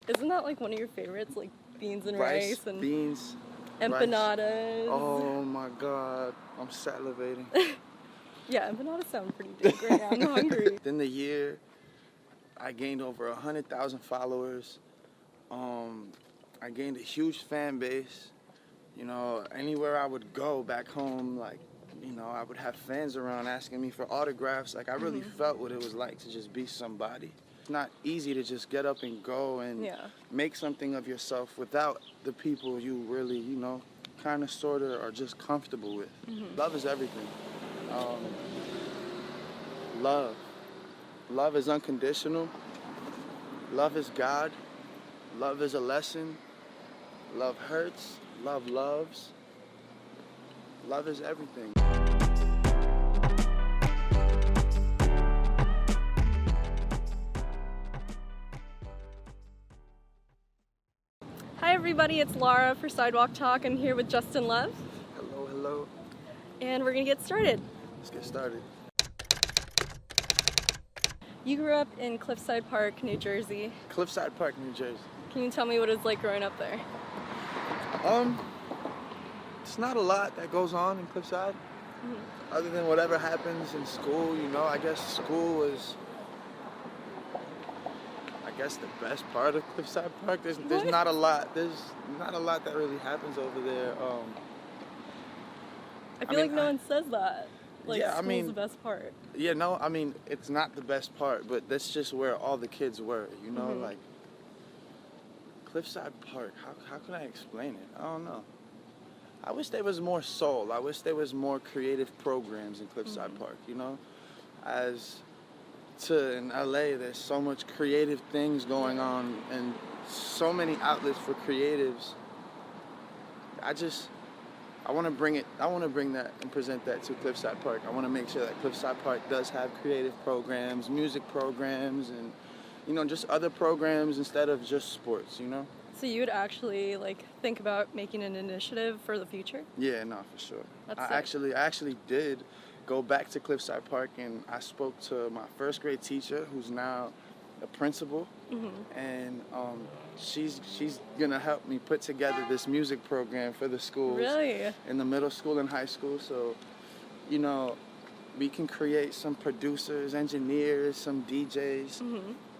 Isn't that like one of your favorites, like beans and rice and beans, empanadas? Rice. Oh my God, I'm salivating. Yeah, empanadas sound pretty big right now. I'm hungry. Within the year, I gained over 100,000 followers. I gained a huge fan base. You know, anywhere I would go back home, like, you know, I would have fans around asking me for autographs. Like, I really felt what it was like to just be somebody. It's not easy to just get up and go and make something of yourself without the people you really, you know, kind of, sort of, are just comfortable with. Love is everything. Love. Love is unconditional. Love is God. Love is a lesson. Love hurts. Love loves. Love is everything. Hi everybody, it's Lara for Sidewalk Talk. I'm here with Justin Love. Hello, hello. And we're gonna get started. Let's get started. You grew up in Cliffside Park, New Jersey. Cliffside Park, New Jersey. Can you tell me what it's like growing up there? It's not a lot that goes on in Cliffside. Other than whatever happens in school, you know. I guess school was, the best part of Cliffside Park. There's not a lot. There's not a lot that really happens over there. I feel like no one says that. Like, yeah, school's the best part. Yeah, no, I mean, it's not the best part, but that's just where all the kids were, you know? Like, Cliffside Park, how can I explain it? I don't know. I wish there was more soul. I wish there was more creative programs in Cliffside Park, you know? As to in LA, there's so much creative things going on and so many outlets for creatives. I want to bring that and present that to Cliffside Park. I want to make sure that Cliffside Park does have creative programs, music programs, and, you know, just other programs instead of just sports, you know? So you would actually, like, think about making an initiative for the future? Yeah, no, for sure. That's I actually did go back to Cliffside Park, and I spoke to my first grade teacher, who's now a principal, and she's gonna help me put together this music program for the schools. Really? In the middle school and high school, so, you know, we can create some producers, engineers, some DJs,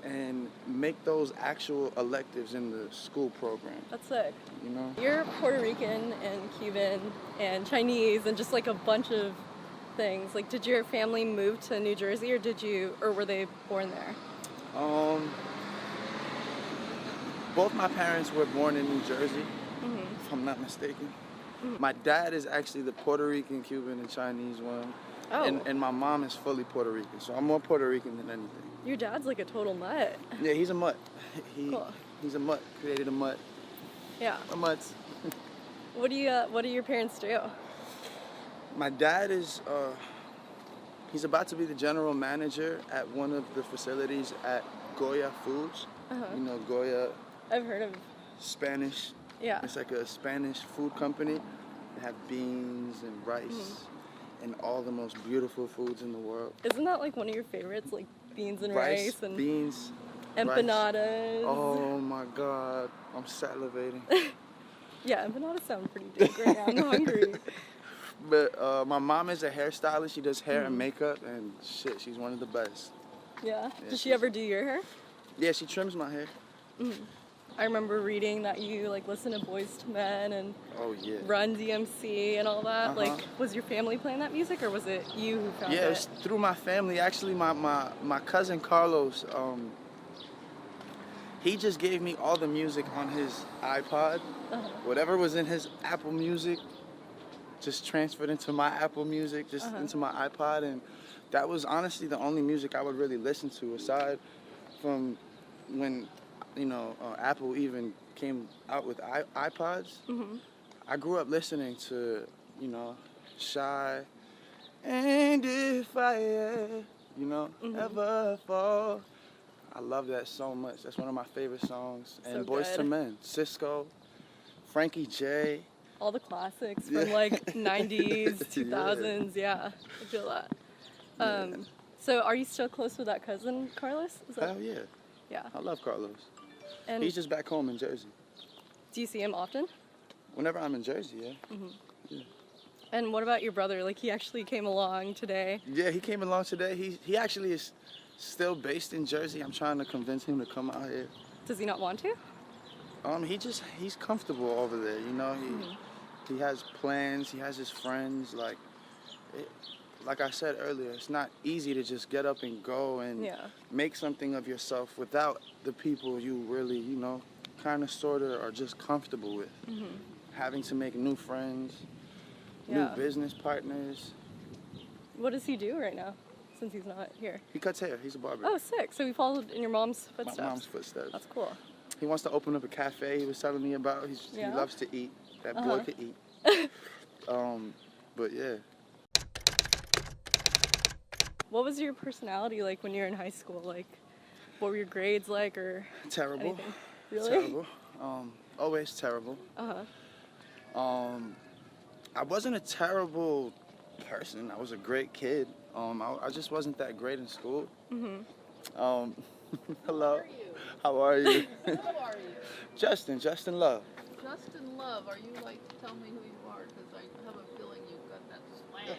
and make those actual electives in the school program. That's sick. You know? You're Puerto Rican and Cuban and Chinese and just like a bunch of things. Like, did your family move to New Jersey or were they born there? Both my parents were born in New Jersey, if I'm not mistaken. My dad is actually the Puerto Rican, Cuban, and Chinese one. Oh. And my mom is fully Puerto Rican, so I'm more Puerto Rican than anything. Your dad's like a total mutt. Yeah, he's a mutt. Cool. He's a mutt, created a mutt. Yeah. A mutt. What do your parents do? My dad is, he's about to be the general manager at one of the facilities at Goya Foods. You know, Goya. I've heard of. Spanish. Yeah. It's like a Spanish food company. They have beans and rice and all the most beautiful foods in the world. Isn't that like one of your favorites, like beans and rice and beans, empanadas? Rice. Oh my God, I'm salivating. Yeah, empanadas sound pretty big right now. I'm hungry. But my mom is a hairstylist. She does hair and makeup, and shit, she's one of the best. Yeah? Does she ever do your hair? Yeah, she trims my hair. I remember reading that you like listen to Boyz II Men and Run DMC and all that. Like, was your family playing that music, or was it you who found it? Yeah, it was through my family. Actually, my cousin Carlos, he just gave me all the music on his iPod. Whatever was in his Apple Music, just transferred into my Apple Music, into my iPod, and that was honestly the only music I would really listen to, aside from when, you know, Apple even came out with iPods. I grew up listening to, you know, Shy, and if I, you know, ever fall. I love that so much. That's one of my favorite songs. And So Boyz II good. Men, Cisco, Frankie J. All the classics from like 90s, 2000s. Yeah, I feel that. So are you still close with that cousin, Carlos? Hell yeah. Yeah. I love Carlos. And he's just back home in Jersey. do you see him often? Whenever I'm in Jersey, yeah. Yeah. And what about your brother? Like, he actually came along today. Yeah, he came along today. He actually is still based in Jersey. I'm trying to convince him to come out here. Does he not want to? He's comfortable over there, you know. He has plans. He has his friends. Like I said earlier, it's not easy to just get up and go and make something of yourself without the people you really, you know, kind of, sort of, are just comfortable with. Having to make new friends, new business partners. What does he do right now, since he's not here? He cuts hair. He's a barber. Oh, sick. So he followed in your mom's footsteps. My mom's footsteps. That's cool. He wants to open up a cafe. He was telling me about. He loves to eat. That boy could eat. But yeah. What was your personality like when you were in high school? Like, what were your grades like, or terrible? Anything? Really? Terrible. Always terrible. I wasn't a terrible person. I was a great kid. I just wasn't that great in school. Hello. How are you? Who are you? Justin Love. Justin Love. Are you like, tell me who you are? Because I have a feeling you've got that swag.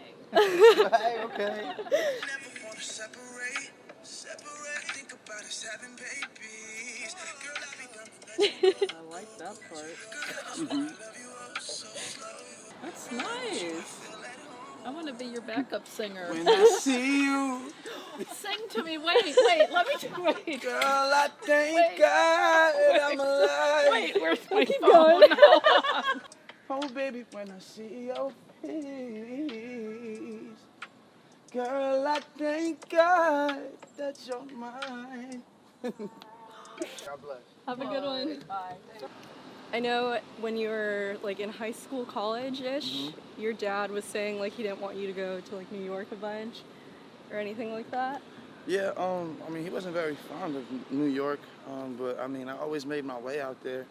Hey, okay. Never wanna separate. Think about us having babies. Girl, I I like that part. That's nice. I want to be your backup singer. When I see you, Sing to me. Wait. Let me wait. girl, I thank God that I'm alive. Wait, where's my Keep phone? going. Oh, baby, when I see your face, girl, I thank God that you're mine. God bless. Have a good one. Bye. I know when you were like in high school, college-ish, your dad was saying like he didn't want you to go to like New York a bunch or anything like that. Yeah, I mean, he wasn't very fond of New York, but I mean, I always made my way out there.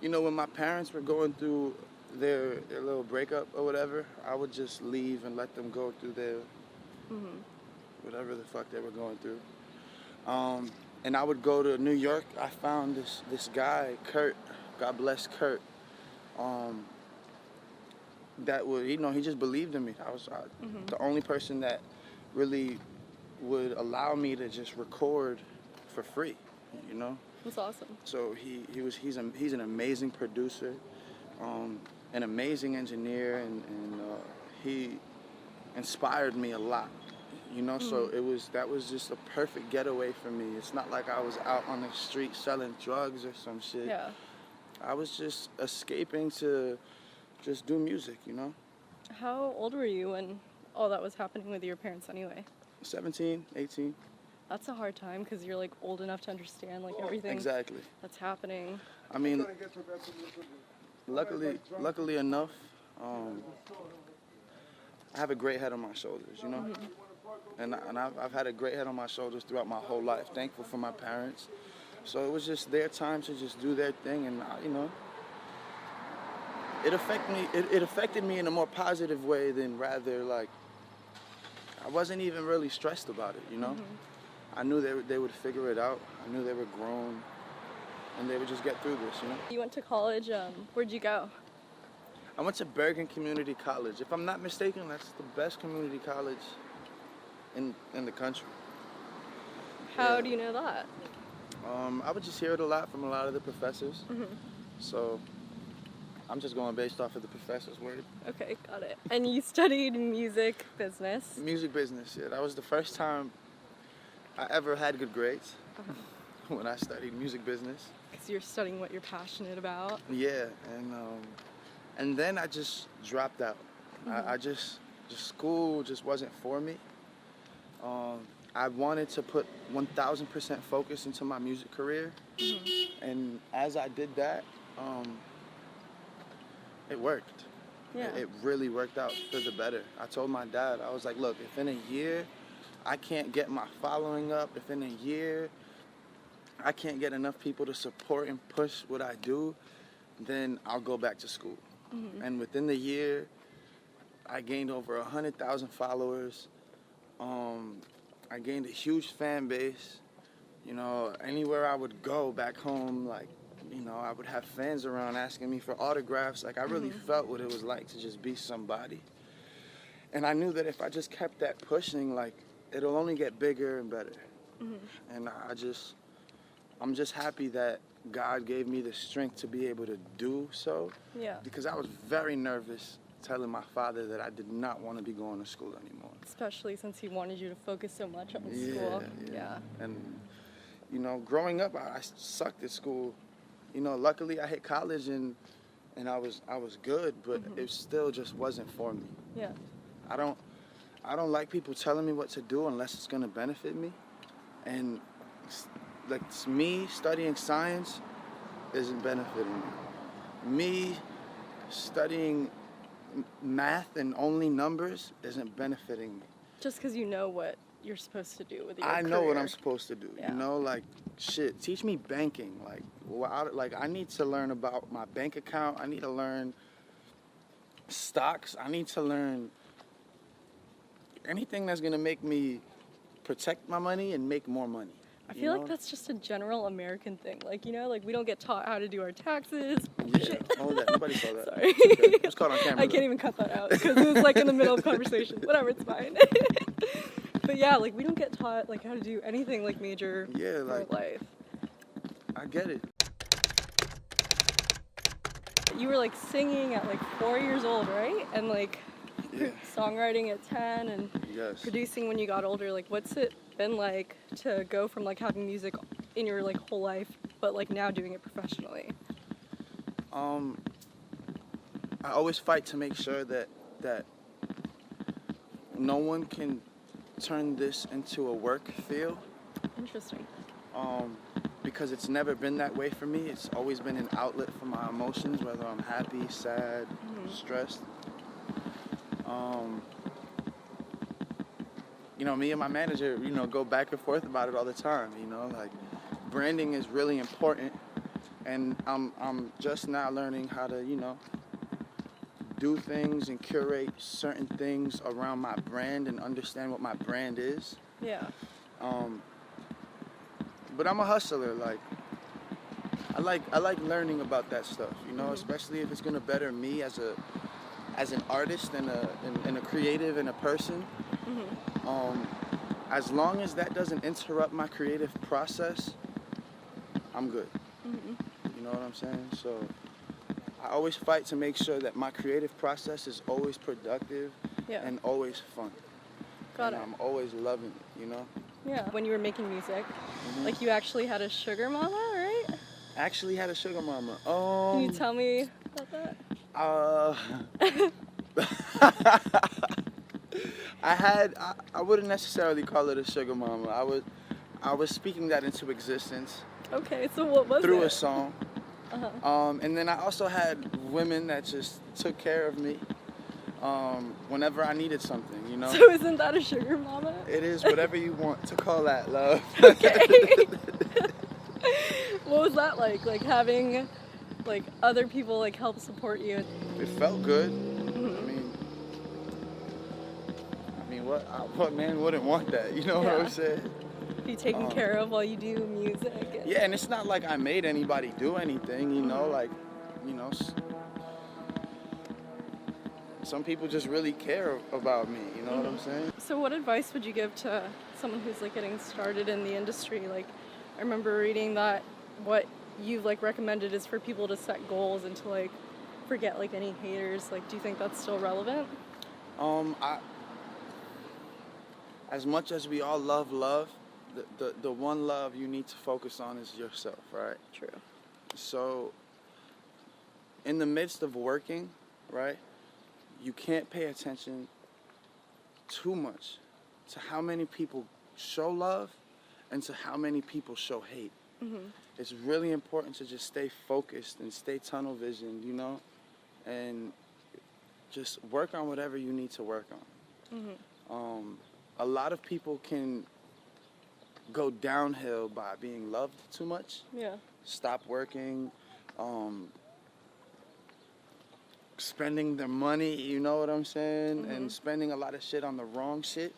You know, when my parents were going through their little breakup or whatever, I would just leave and let them go through their whatever the fuck they were going through. And I would go to New York. I found this guy, Kurt. God bless Kurt. That would, you know, he just believed in me. I was the only person that really would allow me to just record for free, you know. That's awesome. So he's an amazing producer, an amazing engineer, and he inspired me a lot. You know, so that was just a perfect getaway for me. It's not like I was out on the street selling drugs or some shit. Yeah. I was just escaping to just do music, you know? How old were you when all that was happening with your parents anyway? 17, 18. That's a hard time because you're like old enough to understand like everything Exactly. that's happening. I mean, luckily enough, I have a great head on my shoulders, you know? And I've had a great head on my shoulders throughout my whole life. Thankful for my parents. So it was just their time to just do their thing, and you know, it affected me in a more positive way than rather like I wasn't even really stressed about it, you know. I knew they would figure it out. I knew they were grown, and they would just get through this, you know. You went to college. Where'd you go? I went to Bergen Community College. If I'm not mistaken, that's the best community college in the country. How do you know that? I would just hear it a lot from a lot of the professors. So I'm just going based off of the professor's word. Okay, got it. And you studied music business. Music business, yeah. That was the first time I ever had good grades when I studied music business. Because you're studying what you're passionate about. Yeah, and then I just dropped out. I just school just wasn't for me. I wanted to put 1,000% focus into my music career, and as I did that, it worked. Yeah. It really worked out for the better. I told my dad, I was like, look, if in a year I can't get my following up, if in a year I can't get enough people to support and push what I do, then I'll go back to school. And within the year, I gained over 100,000 followers. I gained a huge fan base, You know, anywhere I would go back home, like, you know, I would have fans around asking me for autographs. Like, I really felt what it was like to just be somebody. And I knew that if I just kept that pushing, like, it'll only get bigger and better. And I'm just happy that God gave me the strength to be able to do so. Yeah. Because I was very nervous telling my father that I did not want to be going to school anymore. Especially since he wanted you to focus so much on school. Yeah. And, you know, growing up, I sucked at school. You know, luckily I hit college and I was good, but it still just wasn't for me. Yeah. I don't like people telling me what to do unless it's gonna benefit me. And like me studying science isn't benefiting me. Me studying math and only numbers isn't benefiting me. Just because you know what you're supposed to do with your career. I know what I'm supposed to do. Yeah. You know, like, shit, teach me banking. Like, I need to learn about my bank account. I need to learn stocks. I need to learn anything that's going to make me protect my money and make more money. I feel like that's just a general American thing. Like, you know, like we don't get taught how to do our taxes. Yeah, Shit. all that. Nobody saw that. Sorry. Okay. It was caught on camera. I can't even cut that out because it was like in the middle of conversation. Whatever, it's fine. But yeah, like we don't get taught like how to do anything like major Yeah, like, for life. I get it. You were like singing at like 4 years old, right? And like Yeah. songwriting at 10 and Yes. producing when you got older. Like what's it been like to go from like having music in your like whole life but like now doing it professionally? I always fight to make sure that no one can turn this into a work field. Interesting. Because it's never been that way for me. It's always been an outlet for my emotions, whether I'm happy, sad, stressed. You know, me and my manager, you know, go back and forth about it all the time. You know, like branding is really important, and I'm just now learning how to, you know, do things and curate certain things around my brand and understand what my brand is. Yeah. But I'm a hustler. Like I like learning about that stuff. You know, especially if it's gonna better me as an artist and a creative and a person. As long as that doesn't interrupt my creative process, I'm good. You know what I'm saying? So I always fight to make sure that my creative process is always productive and always fun. Got it. I'm always loving it, you know? Yeah. When you were making music, like you actually had a sugar mama, right? Actually had a sugar mama. Can you tell me about that? I wouldn't necessarily call it a sugar mama. I was speaking that into existence. Okay, so what was through it? a song. And then I also had women that just took care of me whenever I needed something, you know? So isn't that a sugar mama? It is whatever you want to call that, love. Okay. What was that like? Like having like other people like help support you? It felt good. I mean, what man wouldn't want that? You know what I'm saying? Be taken care of while you do music. Yeah, and it's not like I made anybody do anything, you know, like, you know, some people just really care about me, you know what I'm saying? So what advice would you give to someone who's like getting started in the industry? Like, I remember reading that what you've like recommended is for people to set goals and to like forget like any haters. Like, do you think that's still relevant? As much as we all love, the one love you need to focus on is yourself, right? True. So, in the midst of working, right, you can't pay attention too much to how many people show love and to how many people show hate. It's really important to just stay focused and stay tunnel visioned, you know, and just work on whatever you need to work on. A lot of people can go downhill by being loved too much. Yeah. Stop working, spending their money, you know what I'm saying? And spending a lot of shit on the wrong shit.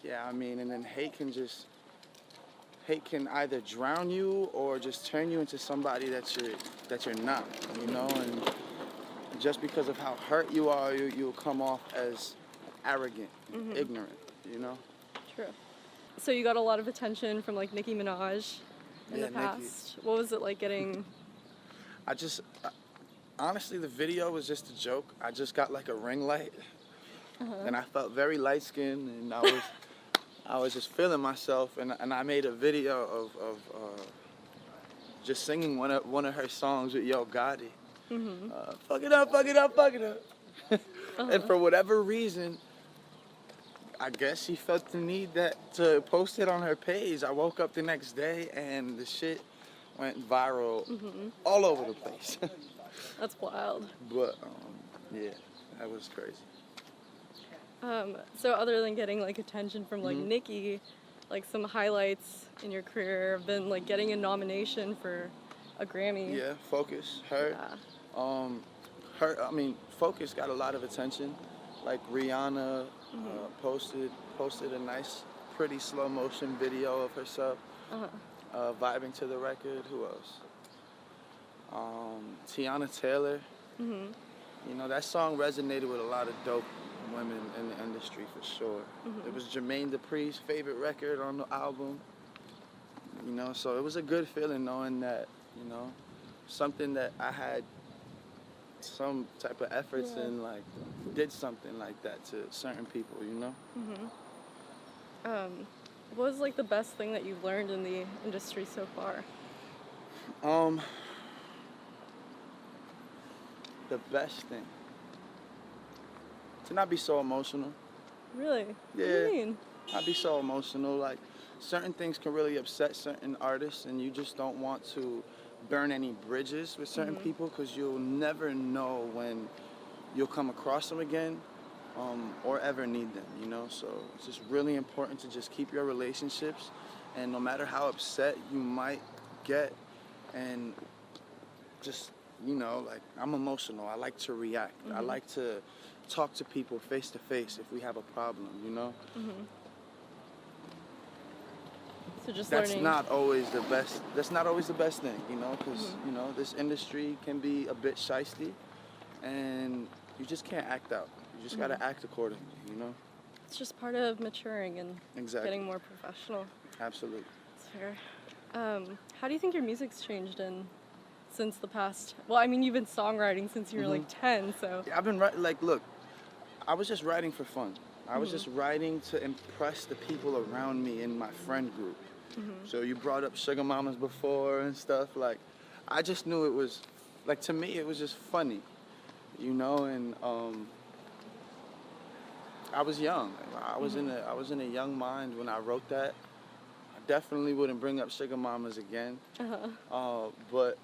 Yeah, I mean, and then hate can either drown you or just turn you into somebody that you're not, you know. And just because of how hurt you are, you'll come off as arrogant, ignorant, you know. True. So you got a lot of attention from like Nicki Minaj in Yeah, the Nicki. past. What was it like getting? Honestly, the video was just a joke. I just got like a ring light, and I felt very light skinned, and I was just feeling myself, and I made a video of just singing one of her songs with Yo Gotti. Fuck it up, fuck it up, fuck it up. And for whatever reason, I guess she felt the need to post it on her page. I woke up the next day and the shit went viral all over the place. That's wild. But yeah, that was crazy. So other than getting like attention from like Nicki, like some highlights in your career have been like getting a nomination for a Grammy. Yeah, Focus, H.E.R. I mean, Focus got a lot of attention. Like Rihanna posted a nice, pretty slow motion video of herself vibing to the record. Who else? Tiana Taylor. You know, that song resonated with a lot of dope women in the industry for sure. It was Jermaine Dupri's favorite record on the album. You know, so it was a good feeling knowing that, you know, something that I had some type of efforts in, like, did something like that to certain people, you know? What was like the best thing that you've learned in the industry so far? The best thing. To not be so emotional. Really? Yeah. What do you mean? Not be so emotional. Like, certain things can really upset certain artists, and you just don't want to burn any bridges with certain people, because you'll never know when you'll come across them again or ever need them, you know? So it's just really important to just keep your relationships, and no matter how upset you might get, and just, you know, like, I'm emotional. I like to react. I like to talk to people face to face if we have a problem, you know? So just That's learning. not always the best. That's not always the best thing, you know, because you know, this industry can be a bit shiesty, and you just can't act out. You just gotta act accordingly, you know. It's just part of maturing and getting more professional. Absolutely. That's fair. How do you think your music's changed since the past? Well, I mean, you've been songwriting since you were like 10, so. Yeah, I've been writing. Like, look, I was just writing for fun. I was just writing to impress the people around me in my friend group. So you brought up Sugar Mamas before and stuff. Like, I just knew it was, like, to me, it was just funny, you know. And I was young. I was in a young mind when I wrote that. I definitely wouldn't bring up Sugar Mamas again. But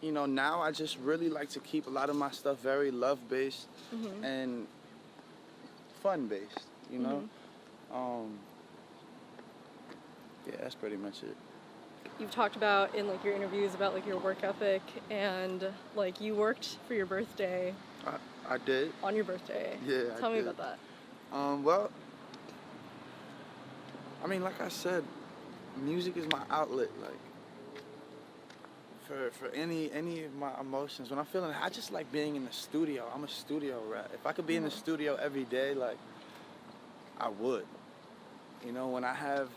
you know, now I just really like to keep a lot of my stuff very love-based and fun-based, you know? Yeah, that's pretty much it. You've talked about in like your interviews about like your work ethic, and like you worked for your birthday. I did. On your birthday. Yeah, Tell me did. about that. Well, I mean, like I said, music is my outlet. Like, for any of my emotions, when I'm feeling, I just like being in the studio. I'm a studio rat. If I could be in the studio every day, like, I would. You know, when I have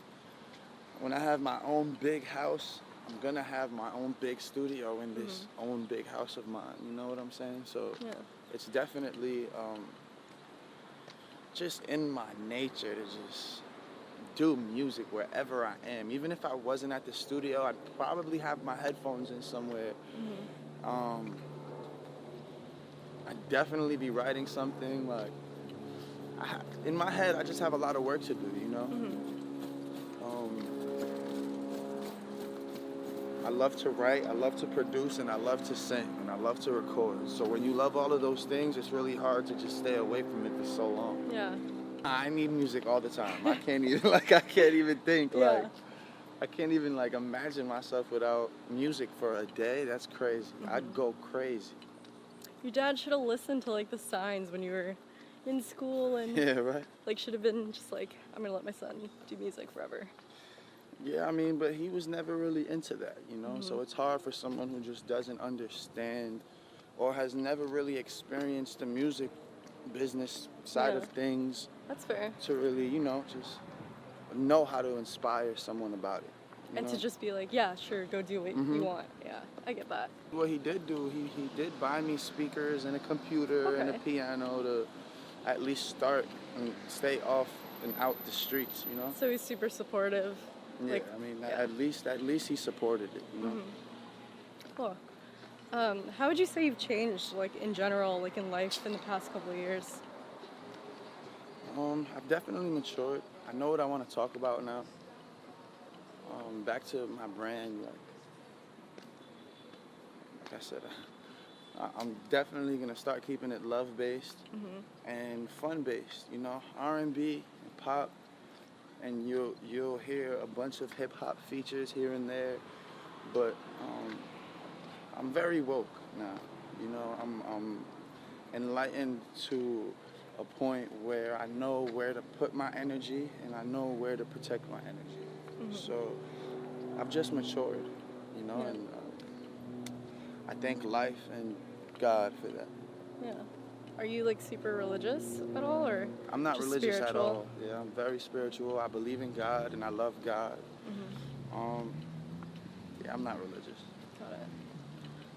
my own big house, I'm gonna have my own big studio in this own big house of mine. You know what I'm saying? So it's definitely just in my nature to just do music wherever I am. Even if I wasn't at the studio, I'd probably have my headphones in somewhere. I'd definitely be writing something. Like, in my head, I just have a lot of work to do, you know? I love to write, I love to produce, and I love to sing, and I love to record. So when you love all of those things, it's really hard to just stay away from it for so long. Yeah. I need music all the time. I can't even think. Like, I can't even like imagine myself without music for a day. That's crazy. I'd go crazy. Your dad should have listened to like the signs when you were in school and Yeah, right. like should have been just like, I'm gonna let my son do music forever. Yeah, I mean, but he was never really into that, you know? So it's hard for someone who just doesn't understand or has never really experienced the music business side Yeah. of things That's fair. to really, you know, just know how to inspire someone about it. You And know? to just be like, yeah, sure, go do what you want. Yeah, I get that. What he did do, he did buy me speakers and a computer and a Okay. piano to at least start and stay off and out the streets, you know? So he's super supportive. Yeah, Like, I mean, yeah. at least he supported it, you know? Cool. How would you say you've changed, like in general, like in life in the past couple of years? I've definitely matured. I know what I want to talk about now. Back to my brand, like I said, I'm definitely gonna start keeping it love-based and fun-based. You know, R&B and pop, and you'll hear a bunch of hip-hop features here and there. But I'm very woke now. You know, I'm enlightened to a point where I know where to put my energy and I know where to protect my energy. So I've just matured, you know, and I thank life and God for that. Yeah. Are you like super religious at all, or I'm not just religious spiritual? at all. Yeah, I'm very spiritual. I believe in God and I love God. Yeah, I'm not religious. Got it.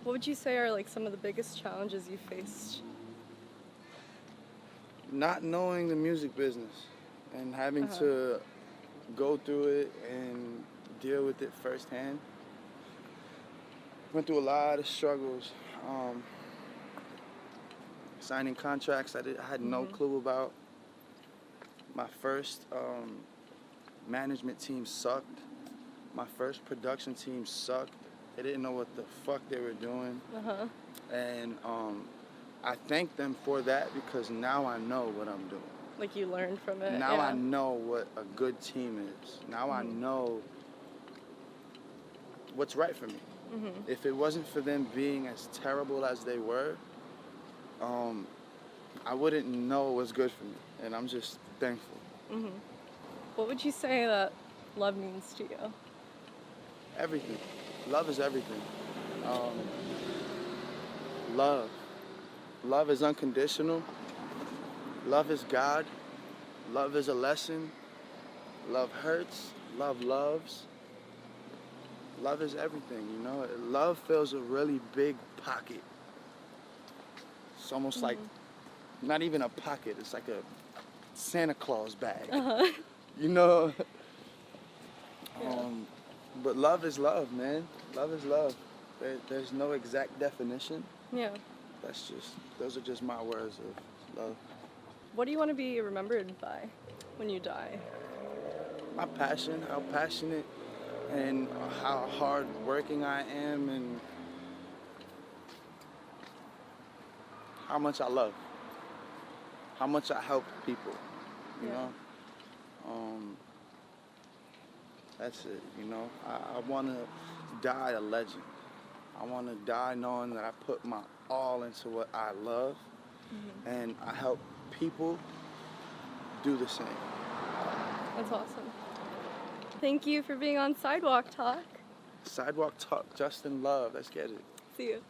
What would you say are like some of the biggest challenges you faced? Not knowing the music business and having to go through it and deal with it firsthand. Went through a lot of struggles. Signing contracts I had no clue about. My first management team sucked. My first production team sucked. They didn't know what the fuck they were doing. And I thank them for that because now I know what I'm doing. Like you learned from it? Now yeah. I know what a good team is. Now I know what's right for me. If it wasn't for them being as terrible as they were, I wouldn't know what's good for me. And I'm just thankful. What would you say that love means to you? Everything. Love is everything. Love. Love is unconditional. Love is God. Love is a lesson. Love hurts. Love loves. Love is everything, you know? Love fills a really big pocket. It's almost like, not even a pocket, it's like a Santa Claus bag. You know? But love is love, man. Love is love. There's no exact definition. Yeah. Those are just my words of love. What do you want to be remembered by when you die? My passion, how passionate and how hard working I am and how much I love. How much I help people, you know? That's it, you know? I want to die a legend. I want to die knowing that I put my all into what I love and I help people do the same. That's awesome. Thank you for being on Sidewalk Talk. Sidewalk Talk, Justin Love, let's get it. See you.